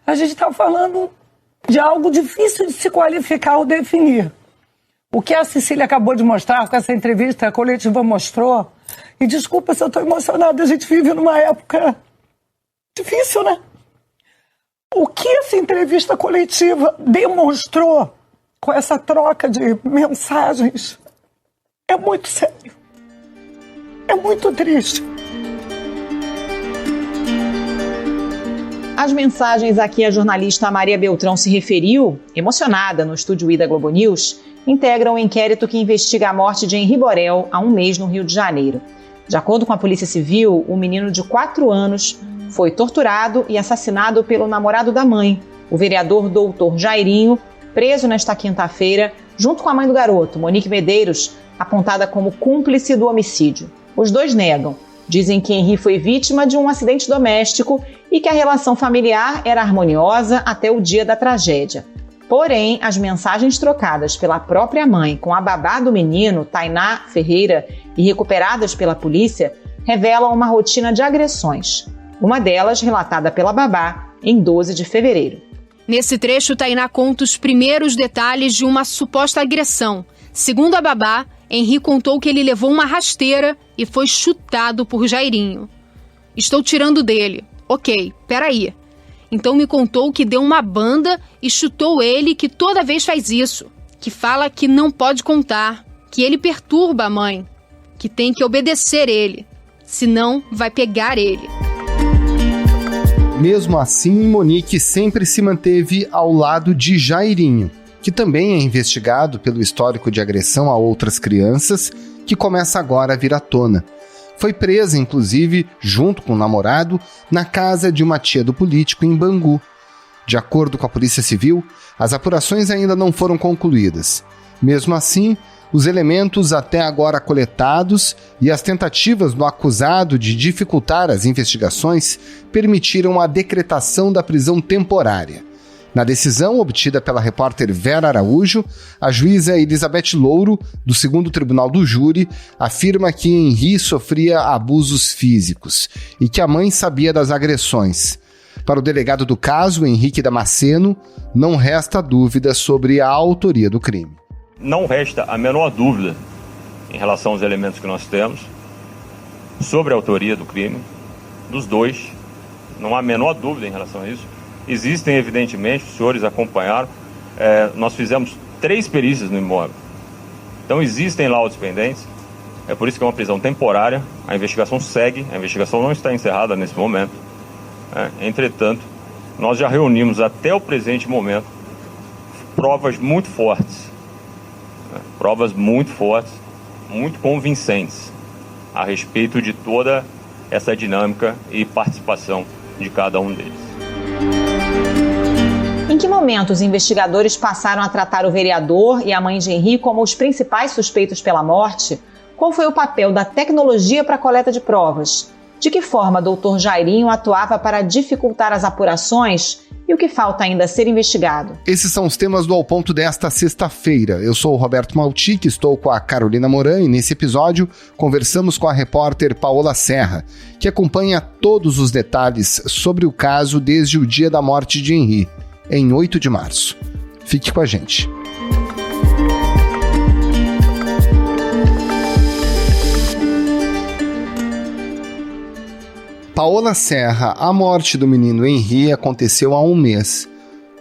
A gente está falando de algo difícil de se qualificar ou definir. O que a Cecília acabou de mostrar, com essa entrevista, a coletiva mostrou, e desculpa se eu estou emocionada, a gente vive numa época difícil, né? O que essa entrevista coletiva demonstrou com essa troca de mensagens é muito sério. É muito triste. As mensagens a que a jornalista Maria Beltrão se referiu, emocionada no estúdio I da Globo News, integram o inquérito que investiga a morte de Henri Borel há um mês no Rio de Janeiro. De acordo com a Polícia Civil, o menino de 4 anos foi torturado e assassinado pelo namorado da mãe, o vereador doutor Jairinho, preso nesta quinta-feira, junto com a mãe do garoto, Monique Medeiros, apontada como cúmplice do homicídio. Os dois negam. Dizem que Henri foi vítima de um acidente doméstico e que a relação familiar era harmoniosa até o dia da tragédia. Porém, as mensagens trocadas pela própria mãe com a babá do menino, Tainá Ferreira, e recuperadas pela polícia, revelam uma rotina de agressões. Uma delas relatada pela babá em 12 de fevereiro. Nesse trecho, Tainá conta os primeiros detalhes de uma suposta agressão. Segundo a babá, Henri contou que ele levou uma rasteira e foi chutado por Jairinho. Estou tirando dele. Ok, peraí. Então me contou que deu uma banda e chutou ele, que toda vez faz isso. Que fala que não pode contar, que ele perturba a mãe, que tem que obedecer ele, senão vai pegar ele. Mesmo assim, Monique sempre se manteve ao lado de Jairinho, que também é investigado pelo histórico de agressão a outras crianças, que começa agora a vir à tona. Foi presa, inclusive, junto com o namorado, na casa de uma tia do político em Bangu. De acordo com a Polícia Civil, as apurações ainda não foram concluídas. Mesmo assim, os elementos até agora coletados e as tentativas do acusado de dificultar as investigações permitiram a decretação da prisão temporária. Na decisão obtida pela repórter Vera Araújo, a juíza Elizabeth Louro, do 2º Tribunal do Júri, afirma que Henri sofria abusos físicos e que a mãe sabia das agressões. Para o delegado do caso, Henrique Damasceno, não resta dúvida sobre a autoria do crime. Não resta a menor dúvida em relação aos elementos que nós temos sobre a autoria do crime, dos dois. Não há a menor dúvida em relação a isso. Existem, evidentemente, os senhores acompanharam, nós fizemos 3 perícias no imóvel. Então existem laudos pendentes, é por isso que é uma prisão temporária, a investigação segue, a investigação não está encerrada nesse momento. Entretanto, nós já reunimos até o presente momento provas muito fortes, muito convincentes a respeito de toda essa dinâmica e participação de cada um deles. Em que momento os investigadores passaram a tratar o vereador e a mãe de Henri como os principais suspeitos pela morte? Qual foi o papel da tecnologia para a coleta de provas? De que forma doutor Jairinho atuava para dificultar as apurações? E o que falta ainda a ser investigado? Esses são os temas do Ao Ponto desta sexta-feira. Eu sou o Roberto Maltic, estou com a Carolina Moran e nesse episódio conversamos com a repórter Paola Serra, que acompanha todos os detalhes sobre o caso desde o dia da morte de Henri, em 8 de março. Fique com a gente. Paola Serra, a morte do menino Henri aconteceu há um mês,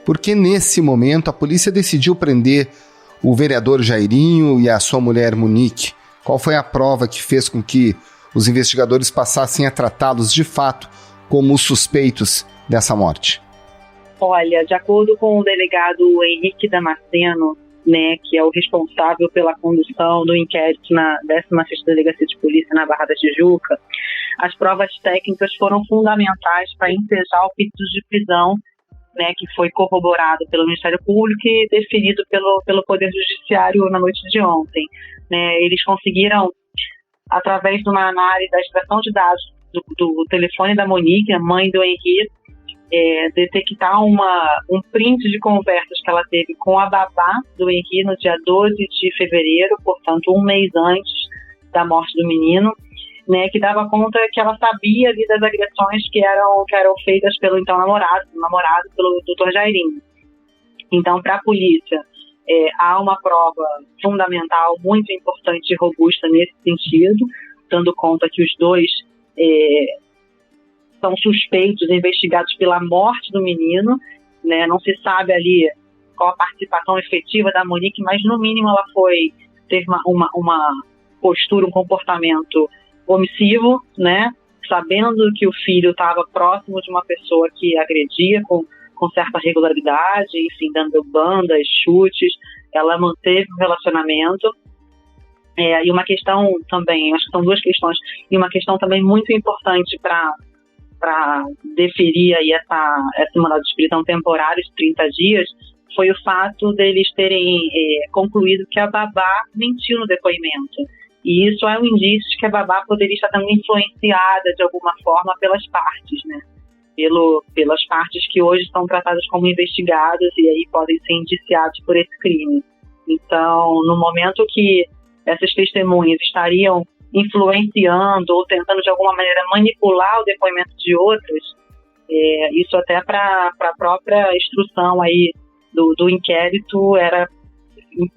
porque nesse momento a polícia decidiu prender o vereador Jairinho e a sua mulher Monique. Qual foi a prova que fez com que os investigadores passassem a tratá-los de fato como os suspeitos dessa morte? Olha, de acordo com o delegado Henrique Damasceno, que é o responsável pela condução do inquérito na 16ª Delegacia de Polícia na Barra da Tijuca, as provas técnicas foram fundamentais para ensejar o pedido de prisão, que foi corroborado pelo Ministério Público e definido pelo Poder Judiciário na noite de ontem. Eles conseguiram, através de uma análise da extração de dados do telefone da Monique, a mãe do Henri, detectar um print de conversas que ela teve com a babá do Henri no dia 12 de fevereiro, portanto um mês antes da morte do menino, né, que dava conta que ela sabia ali das agressões que eram feitas pelo então namorado pelo Dr. Jairinho. Então, para a polícia, há uma prova fundamental, muito importante e robusta nesse sentido, dando conta que os dois são suspeitos, investigados pela morte do menino, né? Não se sabe ali qual a participação efetiva da Monique, mas no mínimo ela teve uma postura, um comportamento omissivo, né? Sabendo que o filho estava próximo de uma pessoa que agredia com certa regularidade, enfim, dando bandas, chutes, ela manteve o relacionamento. E uma questão também, acho que são duas questões, e uma questão também muito importante para deferir aí esse mandado de prisão temporário de 30 dias, foi o fato deles terem concluído que a babá mentiu no depoimento. E isso é um indício de que a babá poderia estar sendo influenciada de alguma forma pelas partes, né? Pelas partes que hoje estão tratadas como investigadas e aí podem ser indiciados por esse crime. Então, no momento que essas testemunhas estariam influenciando ou tentando de alguma maneira manipular o depoimento de outras, isso até para a própria instrução aí do inquérito era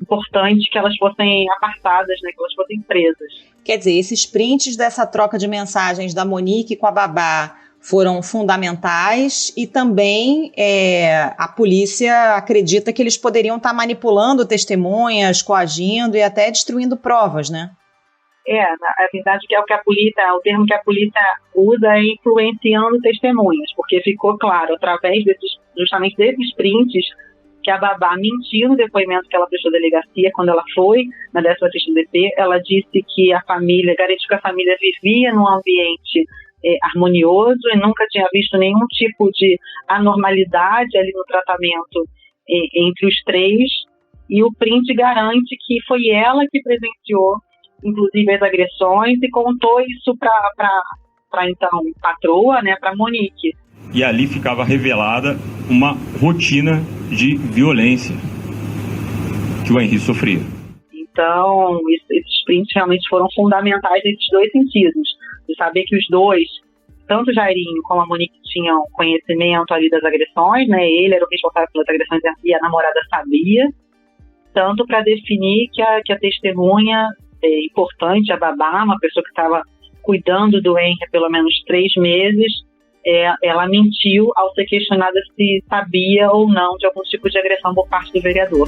importante que elas fossem apartadas, né, que elas fossem presas. Quer dizer, esses prints dessa troca de mensagens da Monique com a babá foram fundamentais e também a polícia acredita que eles poderiam estar manipulando testemunhas, coagindo e até destruindo provas, né? Na verdade, que é o termo que a polícia usa é influenciando testemunhas, porque ficou claro, através justamente desses prints, que a babá mentiu no depoimento que ela prestou à delegacia quando ela foi na 16ª DP. Ela disse que garantiu que a família vivia num ambiente harmonioso e nunca tinha visto nenhum tipo de anormalidade ali no tratamento entre os três, e o print garante que foi ela que presenciou inclusive as agressões e contou isso para então patroa, né, para Monique. E ali ficava revelada uma rotina de violência que o Henri sofria. Então, esses prints realmente foram fundamentais nesses dois sentidos, de saber que os dois, tanto o Jairinho como a Monique, tinham conhecimento ali das agressões, né? Ele era o responsável pelas agressões e a namorada sabia, tanto para definir que a testemunha importante, a babá, uma pessoa que estava cuidando do Henri há pelo menos 3 meses, ela mentiu ao ser questionada se sabia ou não de algum tipo de agressão por parte do vereador.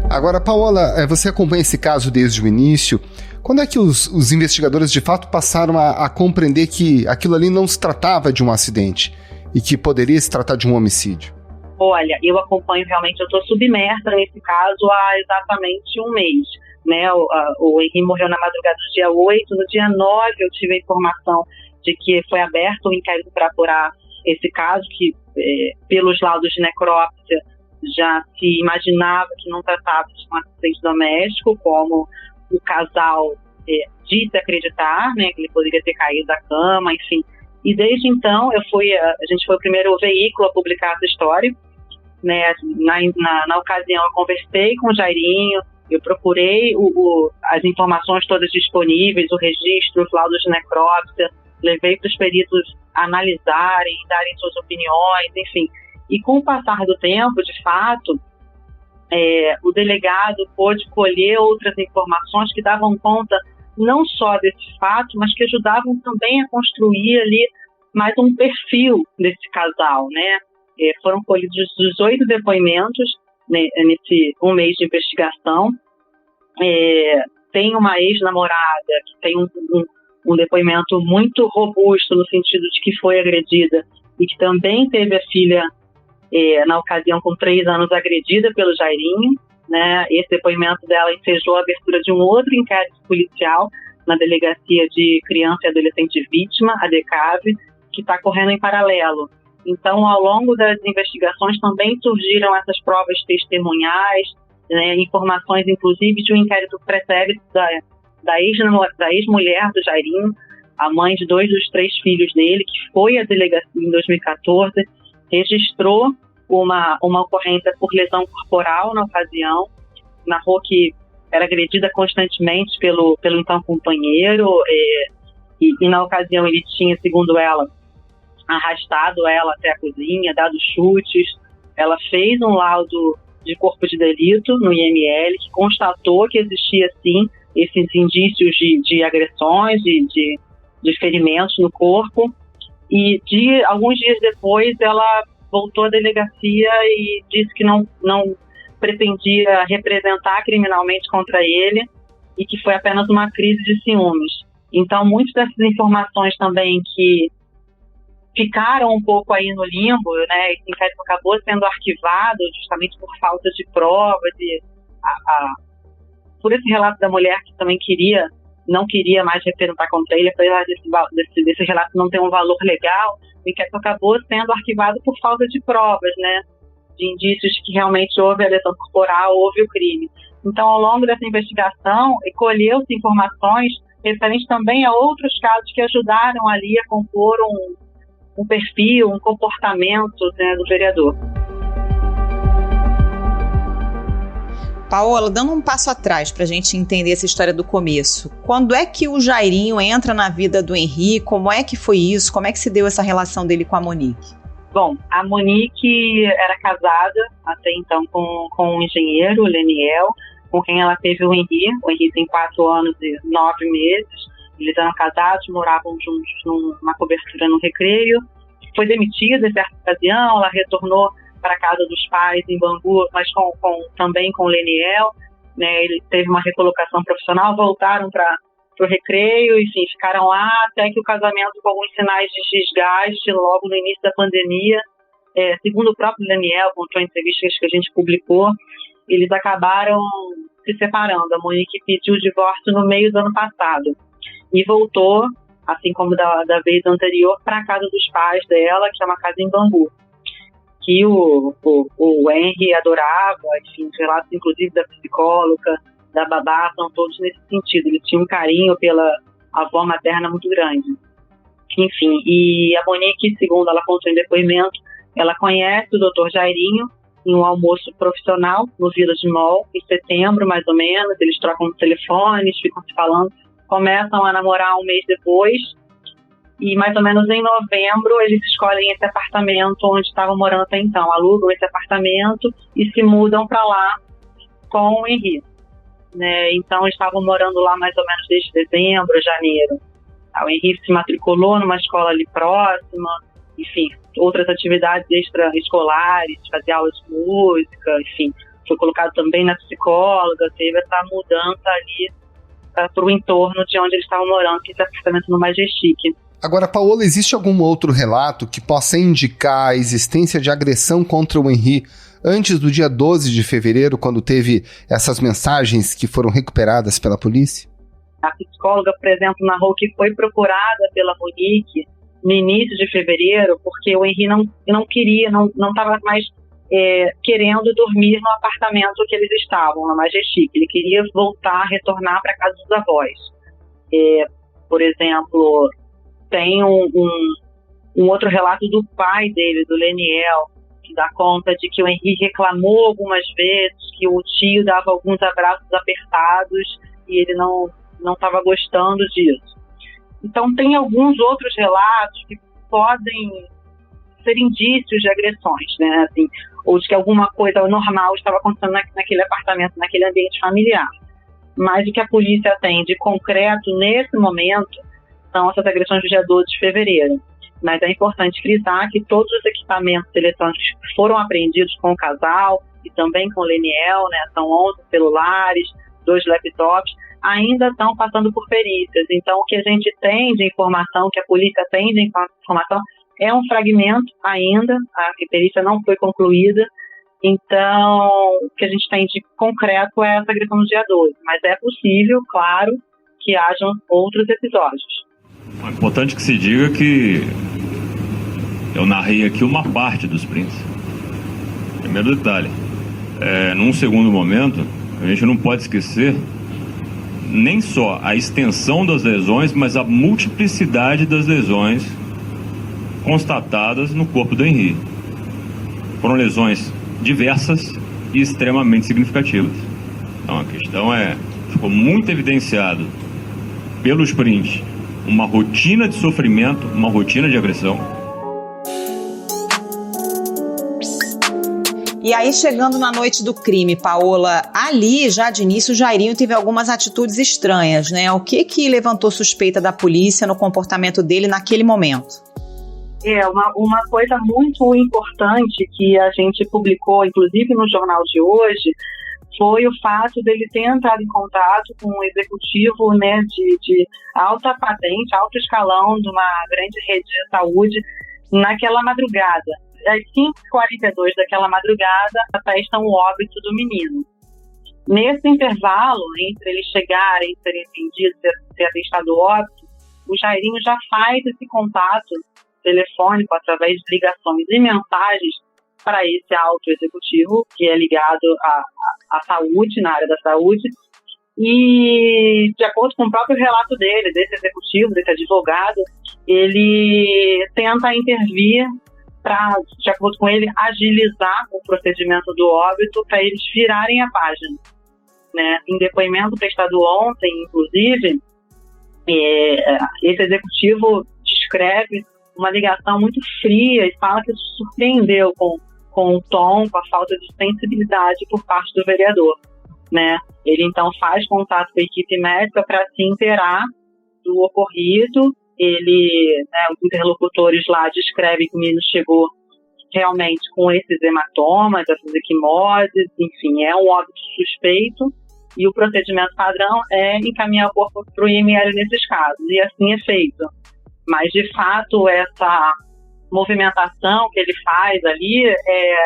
Agora, Paola, você acompanha esse caso desde o início. Quando é que os investigadores de fato passaram a compreender que aquilo ali não se tratava de um acidente e que poderia se tratar de um homicídio? Olha, eu acompanho realmente, eu estou submersa nesse caso há exatamente 1 mês. Né? O Henri morreu na madrugada do dia 8, no dia 9 eu tive a informação de que foi aberto um inquérito para apurar esse caso, que pelos laudos de necrópsia já se imaginava que não tratava de um acidente doméstico, como o casal disse acreditar, né, que ele poderia ter caído da cama, enfim. E desde então a gente foi o primeiro veículo a publicar essa história, né? Na ocasião eu conversei com o Jairinho, eu procurei as informações todas disponíveis, o registro, os laudos de necrópsia, levei para os peritos analisarem, darem suas opiniões, enfim. E com o passar do tempo, de fato, o delegado pôde colher outras informações que davam conta não só desse fato, mas que ajudavam também a construir ali mais um perfil desse casal, né? Foram colhidos 18 depoimentos nesse 1 mês de investigação. Tem uma ex-namorada que tem um depoimento muito robusto no sentido de que foi agredida e que também teve a filha, na ocasião, com 3 anos, agredida pelo Jairinho, né? Esse depoimento dela ensejou a abertura de um outro inquérito policial na Delegacia de Criança e Adolescente Vítima, a DECAV, que está correndo em paralelo. Então, ao longo das investigações também surgiram essas provas testemunhais, né, informações, inclusive, de um inquérito pretérito da ex-mulher do Jairinho, a mãe de 2 dos 3 filhos dele, que foi à delegacia em 2014, registrou uma ocorrência por lesão corporal na ocasião, narrou que era agredida constantemente pelo então companheiro, e na ocasião ele tinha, segundo ela, arrastado ela até a cozinha, dado chutes. Ela fez um laudo de corpo de delito no IML, que constatou que existia, sim, esses indícios de agressões, de ferimentos no corpo. E alguns dias depois ela voltou à delegacia e disse que não pretendia representar criminalmente contra ele e que foi apenas uma crise de ciúmes. Então, muitas dessas informações também que ficaram um pouco aí no limbo, né? Esse inquérito acabou sendo arquivado justamente por falta de provas e por esse relato da mulher que também não queria mais representar contra ele, apesar desse relato não ter um valor legal. O inquérito acabou sendo arquivado por falta de provas, né? De indícios de que realmente houve a lesão corporal, houve o crime. Então, ao longo dessa investigação, colheu-se informações referentes também a outros casos que ajudaram ali a compor um perfil, um comportamento, né, do vereador. Paola, dando um passo atrás para a gente entender essa história do começo, quando é que o Jairinho entra na vida do Henri? Como é que foi isso? Como é que se deu essa relação dele com a Monique? Bom, a Monique era casada até então com um engenheiro, o Leniel, com quem ela teve o Henri. O Henri tem 4 anos e 9 meses. Eles eram casados, moravam juntos numa cobertura no Recreio. Foi demitida em certa ocasião, ela retornou para a casa dos pais em Bangu, mas também com o Leniel. Né, ele teve uma recolocação profissional, voltaram para o Recreio, enfim, ficaram lá até que o casamento, com alguns sinais de desgaste, logo no início da pandemia, segundo o próprio Leniel, contou em entrevistas que a gente publicou, eles acabaram se separando. A Monique pediu o divórcio no meio do ano passado e voltou, assim como da vez anterior, para a casa dos pais dela, que é uma casa em Bangu, que o Henri adorava. Enfim, os relatos, inclusive, da psicóloga, da babá, são todos nesse sentido. Ele tinha um carinho pela avó materna muito grande. Enfim, e a Monique, segundo ela contou em depoimento, ela conhece o Dr. Jairinho em um almoço profissional no Village Mall, em setembro, mais ou menos. Eles trocam telefones, ficam se falando, começam a namorar um mês depois, e mais ou menos em novembro eles escolhem esse apartamento onde estavam morando até então, alugam esse apartamento e se mudam para lá com o Henri. Né? Então estavam morando lá mais ou menos desde dezembro, janeiro. O Henri se matriculou numa escola ali próxima, enfim, outras atividades extraescolares, fazia aulas de música, enfim, foi colocado também na psicóloga, teve essa mudança ali para o entorno de onde eles estavam morando, que é esse apartamento no Majestic. Agora, Paola, existe algum outro relato que possa indicar a existência de agressão contra o Henri antes do dia 12 de fevereiro, quando teve essas mensagens que foram recuperadas pela polícia? A psicóloga, por exemplo, narrou que foi procurada pela Monique no início de fevereiro, porque o Henri não queria, não estava mais querendo dormir no apartamento que eles estavam, na Majestic. Ele queria retornar para a casa dos avós. Por exemplo, tem um outro relato do pai dele, do Leniel, que dá conta de que o Henri reclamou algumas vezes que o tio dava alguns abraços apertados e ele não estava gostando disso. Então tem alguns outros relatos que podem ser indícios de agressões, né? Assim, ou de que alguma coisa normal estava acontecendo naquele apartamento, naquele ambiente familiar. Mas o que a polícia tem de concreto nesse momento são essas agressões do dia 12 de fevereiro. Mas é importante frisar que todos os equipamentos eletrônicos que foram apreendidos com o casal e também com o Leniel, né, são 11 celulares, 2 laptops, ainda estão passando por perícias. Então, o que a gente tem de informação, que a polícia tem de informação, é um fragmento ainda, a perícia não foi concluída. Então, o que a gente tem de concreto é essa agressão no dia 12. Mas é possível, claro, que hajam outros episódios. É importante que se diga que eu narrei aqui uma parte dos prints. Primeiro detalhe. Num segundo momento, a gente não pode esquecer nem só a extensão das lesões, mas a multiplicidade das lesões constatadas no corpo do Henri. Foram lesões diversas e extremamente significativas. Então a questão ficou muito evidenciado pelos prints, uma rotina de sofrimento, uma rotina de agressão. E aí, chegando na noite do crime, Paola, ali, já de início, o Jairinho teve algumas atitudes estranhas, né? O que levantou suspeita da polícia no comportamento dele naquele momento? Uma coisa muito importante que a gente publicou, inclusive no jornal de hoje, foi o fato dele ter entrado em contato com um executivo, né, de alta patente, alto escalão de uma grande rede de saúde naquela madrugada. Às 5h42 daquela madrugada, atestam o óbito do menino. Nesse intervalo, entre eles chegarem e serem atendidos, ser atestado o óbito, o Jairinho já faz esse contato telefônico através de ligações e mensagens para esse alto executivo, que é ligado à saúde, na área da saúde, e de acordo com o próprio relato dele, desse executivo, desse advogado, ele tenta intervir para, de acordo com ele, agilizar o procedimento do óbito para eles virarem a página, né? Em depoimento prestado ontem, inclusive, esse executivo descreve uma ligação muito fria e fala que se surpreendeu com o tom, com a falta de sensibilidade por parte do vereador, né? Ele então faz contato com a equipe médica para se inteirar do ocorrido. Os interlocutores lá descrevem que o menino chegou realmente com esses hematomas, essas equimoses, enfim, é um óbito suspeito, e o procedimento padrão é encaminhar o corpo para o IML nesses casos, e assim é feito. Mas, de fato, essa movimentação que ele faz ali, é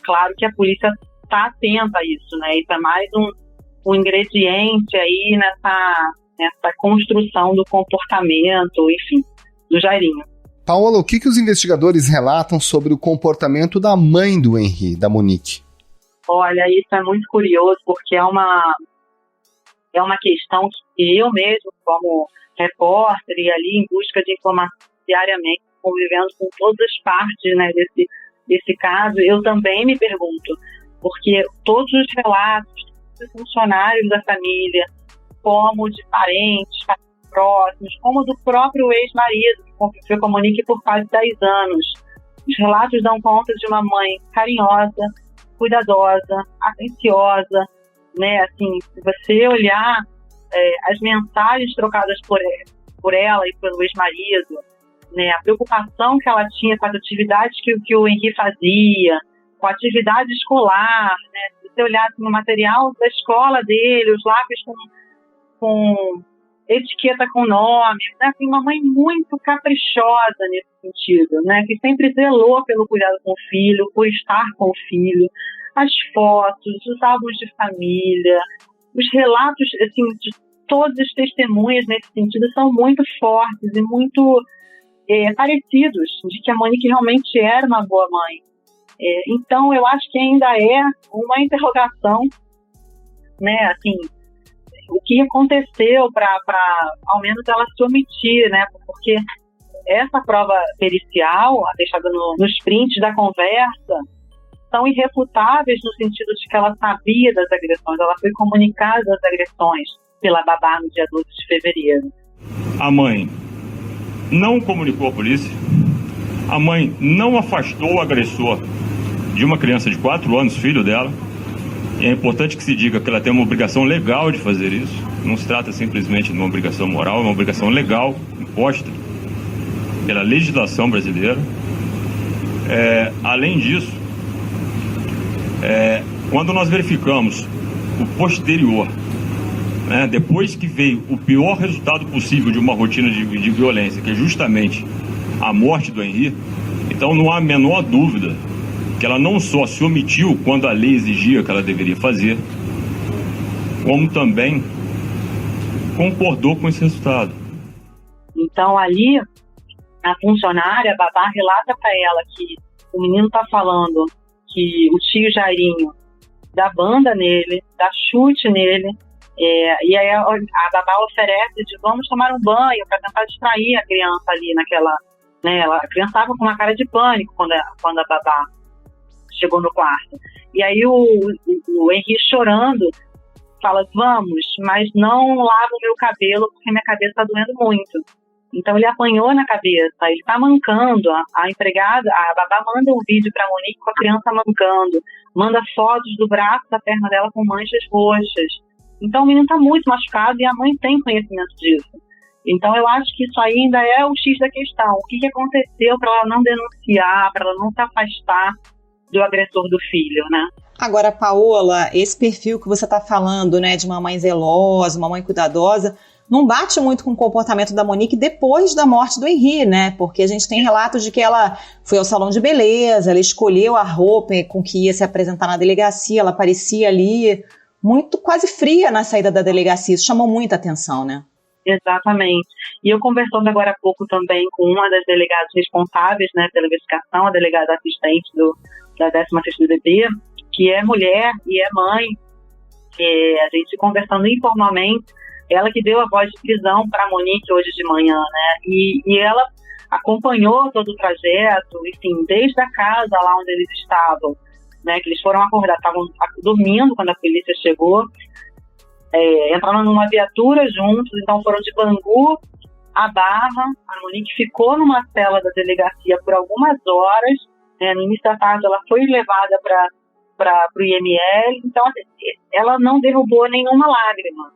claro que a polícia está atenta a isso, né? Isso é mais um ingrediente aí nessa construção do comportamento, enfim, do Jairinho. Paola, o que os investigadores relatam sobre o comportamento da mãe do Henri, da Monique? Olha, isso é muito curioso, porque é uma questão que eu mesmo, como repórter e ali em busca de informação diariamente, convivendo com todas as partes, né, desse caso, eu também me pergunto, porque todos os relatos dos funcionários da família, como de parentes próximos, como do próprio ex-marido, que conviveu com a Monique por quase 10 anos, os relatos dão conta de uma mãe carinhosa, cuidadosa, atenciosa, né, assim, se você olhar as mensagens trocadas por ela e pelo ex-marido, né, a preocupação que ela tinha com as atividades que o Henri fazia, com a atividade escolar, né, se você olhar assim, no material da escola dele, os lápis com etiqueta com nome, né, assim, uma mãe muito caprichosa nesse sentido, né, que sempre zelou pelo cuidado com o filho, por estar com o filho, as fotos, os álbuns de família, os relatos, assim, de todas as testemunhas nesse sentido são muito fortes e muito parecidos, de que a Monique realmente era uma boa mãe. Então, eu acho que ainda é uma interrogação, né, assim, o que aconteceu para ao menos ela se omitir, né, porque essa prova pericial, atestada nos prints da conversa, são irrefutáveis no sentido de que ela sabia das agressões, ela foi comunicada das agressões pela babá no dia 12 de fevereiro. A mãe não comunicou à polícia, a mãe não afastou o agressor de uma criança de 4 anos, filho dela, e é importante que se diga que ela tem uma obrigação legal de fazer isso, não se trata simplesmente de uma obrigação moral, é uma obrigação legal, imposta pela legislação brasileira. Além disso, quando nós verificamos o posterior, né, depois que veio o pior resultado possível de uma rotina de violência, que é justamente a morte do Henri, então não há a menor dúvida que ela não só se omitiu quando a lei exigia que ela deveria fazer, como também concordou com esse resultado. Então ali, a funcionária, a babá, relata para ela que o menino está falando que o tio Jairinho dá banda nele, dá chute nele, e aí a babá oferece de vamos tomar um banho para tentar distrair a criança ali naquela, né, a criança estava com uma cara de pânico quando a babá chegou no quarto. E aí o Henri chorando fala, vamos, mas não lava o meu cabelo porque minha cabeça está doendo muito. Então ele apanhou na cabeça, ele está mancando, a empregada, a babá manda um vídeo para a Monique com a criança mancando, manda fotos do braço da perna dela com manchas roxas. Então o menino está muito machucado e a mãe tem conhecimento disso. Então eu acho que isso ainda é o X da questão. O que aconteceu para ela não denunciar, para ela não se afastar do agressor do filho, né? Agora, Paola, esse perfil que você está falando, né, de mamãe zelosa, mamãe cuidadosa, não bate muito com o comportamento da Monique depois da morte do Henri, né? Porque a gente tem relatos de que ela foi ao salão de beleza, ela escolheu a roupa com que ia se apresentar na delegacia, ela parecia ali muito quase fria na saída da delegacia. Isso chamou muita atenção, né? Exatamente. E eu conversando agora há pouco também com uma das delegadas responsáveis, né, pela investigação, a delegada assistente da 16ª DP, que é mulher e é mãe. A gente conversando informalmente, ela que deu a voz de prisão para a Monique hoje de manhã, né? E ela acompanhou todo o trajeto, enfim, desde a casa lá onde eles estavam, né? Que eles foram acordar, estavam dormindo quando a polícia chegou, entraram numa viatura juntos, então foram de Bangu a Barra. A Monique ficou numa cela da delegacia por algumas horas, né? No início da tarde ela foi levada para o IML, então ela não derrubou nenhuma lágrima,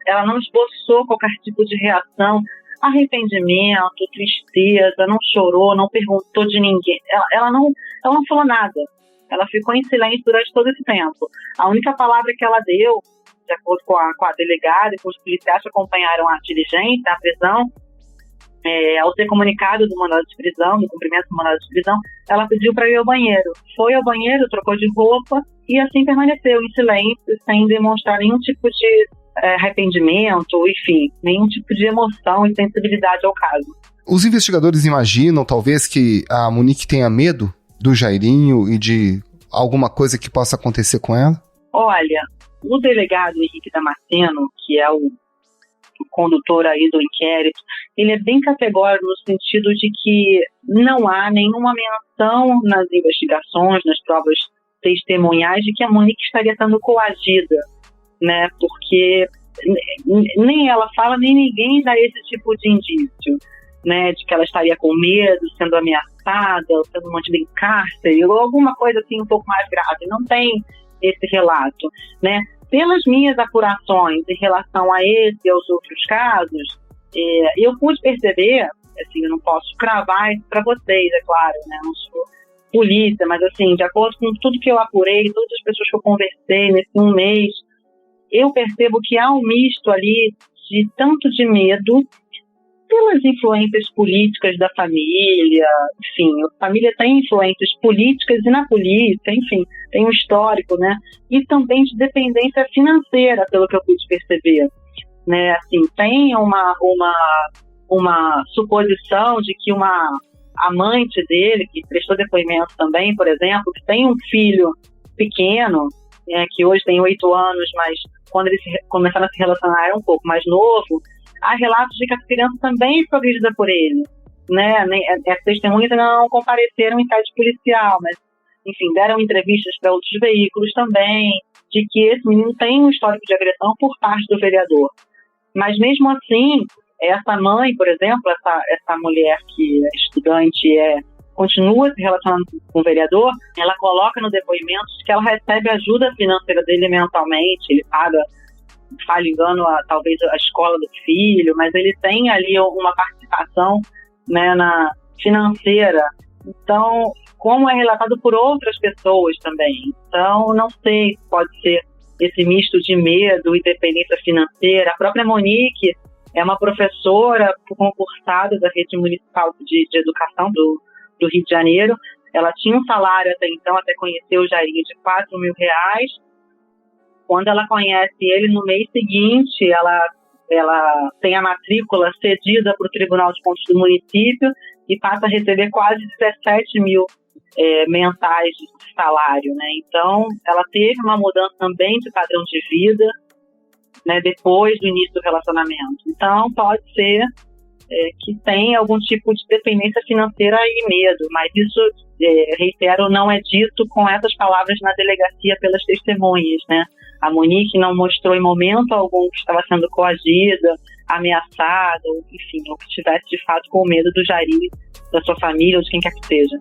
ela não esboçou qualquer tipo de reação, arrependimento, tristeza, não chorou, não perguntou de ninguém, ela não falou nada, ela ficou em silêncio durante todo esse tempo. A única palavra que ela deu, de acordo com a delegada e com os policiais que acompanharam a diligência, a prisão, ao ser comunicado do mandado de prisão, do cumprimento do mandado de prisão, ela pediu para ir ao banheiro. Foi ao banheiro, trocou de roupa e assim permaneceu em silêncio, sem demonstrar nenhum tipo de arrependimento, enfim, nenhum tipo de emoção e sensibilidade ao caso. Os investigadores imaginam, talvez, que a Monique tenha medo do Jairinho e de alguma coisa que possa acontecer com ela? Olha, o delegado Henrique Damasceno, que é o condutor aí do inquérito, ele é bem categórico no sentido de que não há nenhuma menção nas investigações, nas provas testemunhais, de que a Monique estaria sendo coagida, né? Porque nem ela fala, nem ninguém dá esse tipo de indício, né? De que ela estaria com medo, sendo ameaçada, sendo mantida em cárcere, ou alguma coisa assim um pouco mais grave. Não tem esse relato, né? Pelas minhas apurações em relação a esse e aos outros casos, eu pude perceber, assim, eu não posso cravar isso para vocês, é claro, né? Não sou polícia, mas assim, de acordo com tudo que eu apurei, todas as pessoas que eu conversei nesse um mês, eu percebo que há um misto ali de tanto de medo pelas influências políticas da família, enfim, a família tem influências políticas e na polícia, enfim, tem um histórico, né? E também de dependência financeira, pelo que eu pude perceber, né? Assim, tem uma suposição de que uma amante dele, que prestou depoimento também, por exemplo, que tem um filho pequeno, que hoje tem 8 anos, mas quando eles começaram a se relacionar era um pouco mais novo, há relatos de que a criança também foi agredida por ele, né? As testemunhas não compareceram em sede policial, mas, enfim, deram entrevistas para outros veículos também, de que esse menino tem um histórico de agressão por parte do vereador. Mas, mesmo assim, essa mãe, por exemplo, essa mulher que é estudante, continua se relacionando com o vereador, ela coloca no depoimento que ela recebe ajuda financeira dele mentalmente, ele paga, falha engano, talvez a escola do filho, mas ele tem ali uma participação, né, financeira. Então, como é relatado por outras pessoas também. Então, não sei se pode ser esse misto de medo e dependência financeira. A própria Monique é uma professora concursada da rede municipal de educação do Rio de Janeiro. Ela tinha um salário até então, até conhecer o Jairinho, de R$4.000. Quando ela conhece ele, no mês seguinte, ela tem a matrícula cedida para o Tribunal de Contas do município e passa a receber quase 17 mil mensais de salário, né? Então, ela teve uma mudança também de padrão de vida, né, depois do início do relacionamento. Então, pode ser que tenha algum tipo de dependência financeira e medo, mas isso, reitero, não é dito com essas palavras na delegacia pelas testemunhas, né? A Monique não mostrou em momento algum que estava sendo coagida, ameaçada, enfim, ou que estivesse de fato com medo do Jairinho, da sua família ou de quem quer que seja.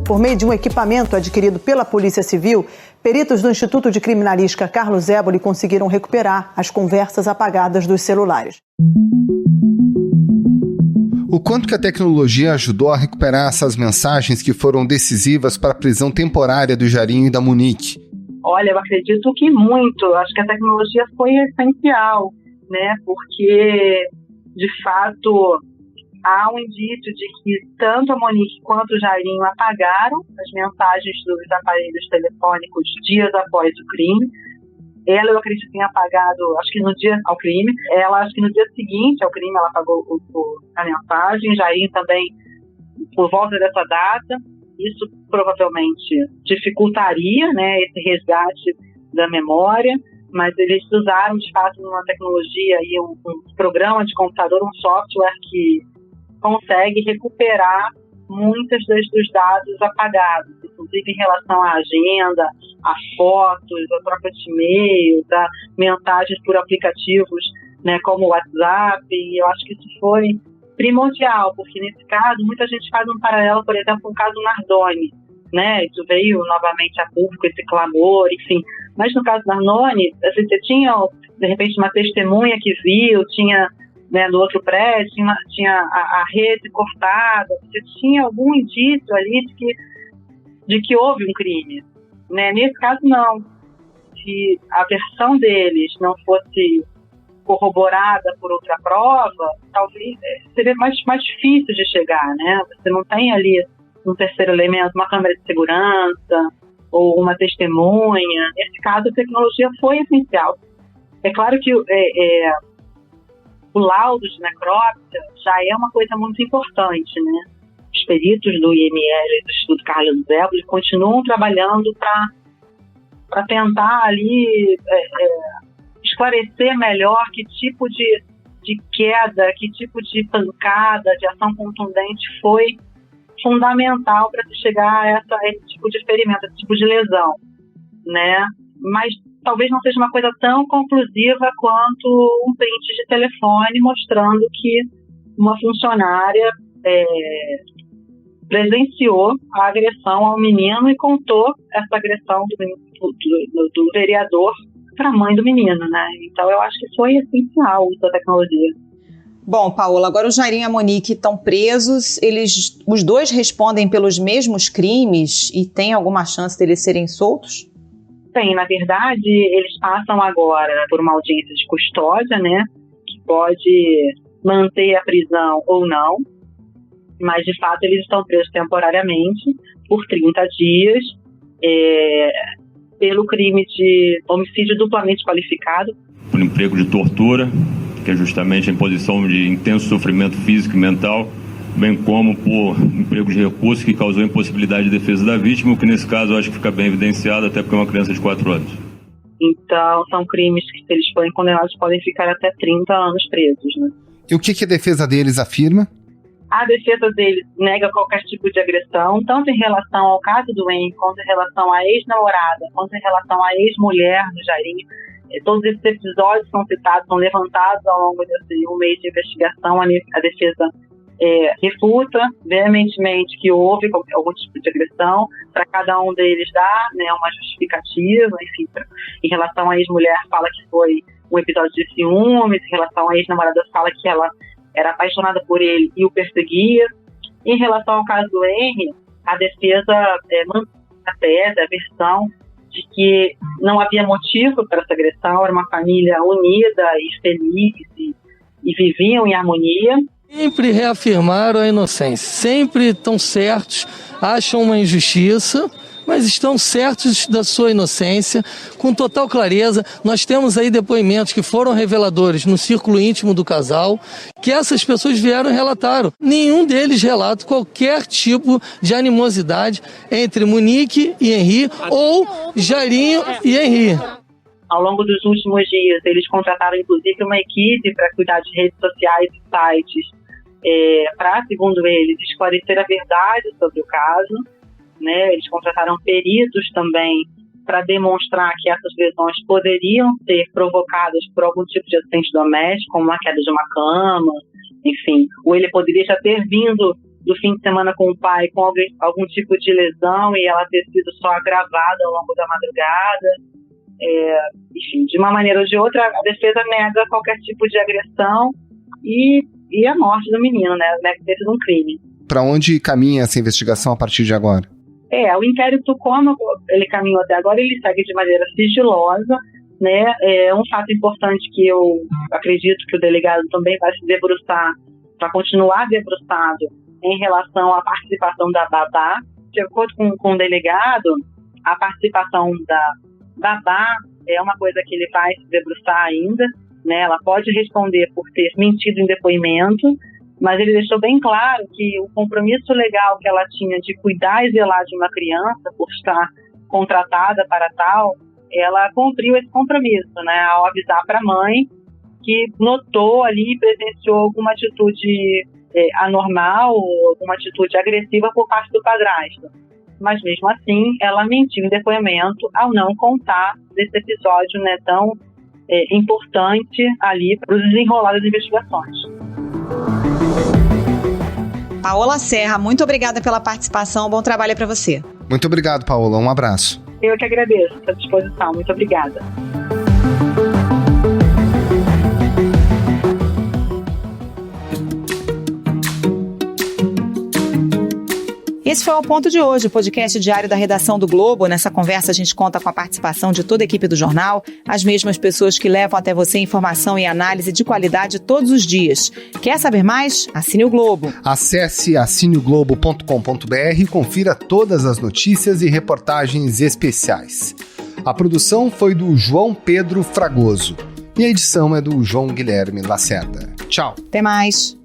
Por meio de um equipamento adquirido pela Polícia Civil, peritos do Instituto de Criminalística Carlos Éboli conseguiram recuperar as conversas apagadas dos celulares. O quanto que a tecnologia ajudou a recuperar essas mensagens que foram decisivas para a prisão temporária do Jairinho e da Monique? Olha, eu acredito que muito. Acho que a tecnologia foi essencial, né? Porque, de fato, há um indício de que tanto a Monique quanto o Jairinho apagaram as mensagens dos aparelhos telefônicos dias após o crime. Ela, eu acredito, tenha apagado, acho que no dia ao crime. Ela, acho que no dia seguinte ao crime, ela apagou a mensagem. Jairinho também, por volta dessa data. Isso provavelmente dificultaria, né, esse resgate da memória, mas eles usaram, de fato, uma tecnologia, aí, um programa de computador, um software que consegue recuperar muitos dos dados apagados, inclusive em relação à agenda, a fotos, a troca de e-mails, a mensagens por aplicativos, né, como o WhatsApp, e eu acho que isso foi primordial, porque nesse caso, muita gente faz um paralelo, por exemplo, com o caso Nardoni, né, isso veio novamente a público, esse clamor, enfim, mas no caso Nardoni, você tinha, de repente, uma testemunha que viu, tinha, né, no outro prédio, tinha a rede cortada, você tinha algum indício ali de que houve um crime, né, nesse caso não, se a versão deles não fosse corroborada por outra prova, talvez seria mais difícil de chegar, né? Você não tem ali um terceiro elemento, uma câmera de segurança ou uma testemunha. Nesse caso, a tecnologia foi essencial. É claro que o laudo de necrópsia já é uma coisa muito importante, né? Os peritos do IML, do Instituto Carlos Éboli, continuam trabalhando para tentar ali esclarecer melhor que tipo de queda, que tipo de pancada, de ação contundente foi fundamental para se chegar a esse tipo de ferimento, a esse tipo de lesão, né? Mas talvez não seja uma coisa tão conclusiva quanto um print de telefone mostrando que uma funcionária presenciou a agressão ao menino e contou essa agressão do vereador para a mãe do menino, né? Então eu acho que foi essencial o uso da tecnologia. Bom, Paola, agora o Jairinho e a Monique estão presos, os dois respondem pelos mesmos crimes e tem alguma chance deles serem soltos? Tem, na verdade, eles passam agora por uma audiência de custódia, né? Que pode manter a prisão ou não, mas de fato eles estão presos temporariamente por 30 dias, pelo crime de homicídio duplamente qualificado. Por emprego de tortura, que é justamente a imposição de intenso sofrimento físico e mental, bem como por emprego de recurso que causou impossibilidade de defesa da vítima, o que nesse caso eu acho que fica bem evidenciado, até porque é uma criança de 4 anos. Então são crimes que, se eles forem condenados, podem ficar até 30 anos presos, né? E o que a defesa deles afirma? A defesa deles nega qualquer tipo de agressão, tanto em relação ao caso do Henrique, quanto em relação à ex-namorada, quanto em relação à ex-mulher do Jairinho. Todos esses episódios são citados, são levantados ao longo desse mês de investigação. A defesa refuta veementemente que houve algum tipo de agressão. Para cada um deles dá, né, uma justificativa, enfim. Em relação à ex-mulher, fala que foi um episódio de ciúmes. Em relação à ex-namorada, fala que ela era apaixonada por ele e o perseguia. Em relação ao caso do Henry, a defesa mantém a tese, a versão de que não havia motivo para essa agressão, era uma família unida e feliz e viviam em harmonia. Sempre reafirmaram a inocência, sempre estão certos, acham uma injustiça, mas estão certos da sua inocência, com total clareza. Nós temos aí depoimentos que foram reveladores no círculo íntimo do casal, que essas pessoas vieram e relataram. Nenhum deles relata qualquer tipo de animosidade entre Monique e Henri ou Jairinho e Henri. Ao longo dos últimos dias, eles contrataram inclusive uma equipe para cuidar de redes sociais e sites, para, segundo eles, esclarecer a verdade sobre o caso. né? Eles contrataram peritos também para demonstrar que essas lesões poderiam ser provocadas por algum tipo de acidente doméstico, como uma queda de uma cama, enfim. Ou ele poderia já ter vindo do fim de semana com o pai com algum tipo de lesão e ela ter sido só agravada ao longo da madrugada. Enfim, de uma maneira ou de outra, a defesa nega qualquer tipo de agressão e a morte do menino, né? Nega ter sido um crime. Para onde caminha essa investigação a partir de agora? O inquérito, como ele caminhou até agora, ele segue de maneira sigilosa, né? É um fato importante que eu acredito que o delegado também vai se debruçar, para continuar debruçado em relação à participação da babá. De acordo com o delegado, a participação da babá é uma coisa que ele vai se debruçar ainda, né? Ela pode responder por ter mentido em depoimento, mas ele deixou bem claro que o compromisso legal que ela tinha de cuidar e zelar de uma criança, por estar contratada para tal, ela cumpriu esse compromisso, né? Ao avisar para a mãe que notou ali e presenciou alguma atitude anormal, alguma atitude agressiva por parte do padrasto. Mas mesmo assim, ela mentiu em depoimento ao não contar desse episódio, né, tão importante ali para os desenrolar das investigações. Paola Serra, muito obrigada pela participação. Bom trabalho para você. Muito obrigado, Paola. Um abraço. Eu que agradeço a disposição. Muito obrigada. Esse foi o Ponto de hoje, o podcast diário da redação do Globo. Nessa conversa a gente conta com a participação de toda a equipe do jornal, as mesmas pessoas que levam até você informação e análise de qualidade todos os dias. Quer saber mais? Assine o Globo. Acesse assineoglobo.com.br e confira todas as notícias e reportagens especiais. A produção foi do João Pedro Fragoso e a edição é do João Guilherme Lacerda. Tchau. Até mais.